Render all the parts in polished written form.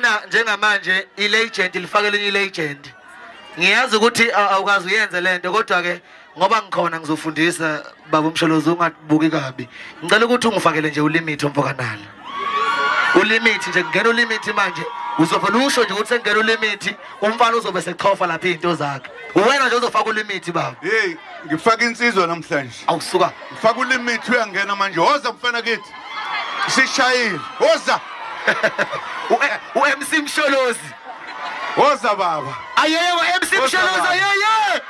lana njengamanje ilegend lifakele enye ilegend. Ngiyazi ukuthi awukazi uyenze lento kodwa ke ngoba ngikhona ngizofundisa baba uMsholozi ungabuki kabi. Ngicela ukuthi ungifakele nje ulimit omfokanala. Ulimit nje ngena ulimit manje uzofuna usho nje ukuthi sengena ulimit umfana uzobe sechofa lapha izinto zakhe. Uwena nje uzofaka ulimit baba. Hey, ngifaka insizwa namhlanje. Awusuka. Ngifaka ulimit uyangena manje. Woza mfana kithi. Sishayile. Woza. U-MC Msholozi. Woza baba. Ayeye u-MC Msholozi ayeye.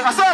What's up?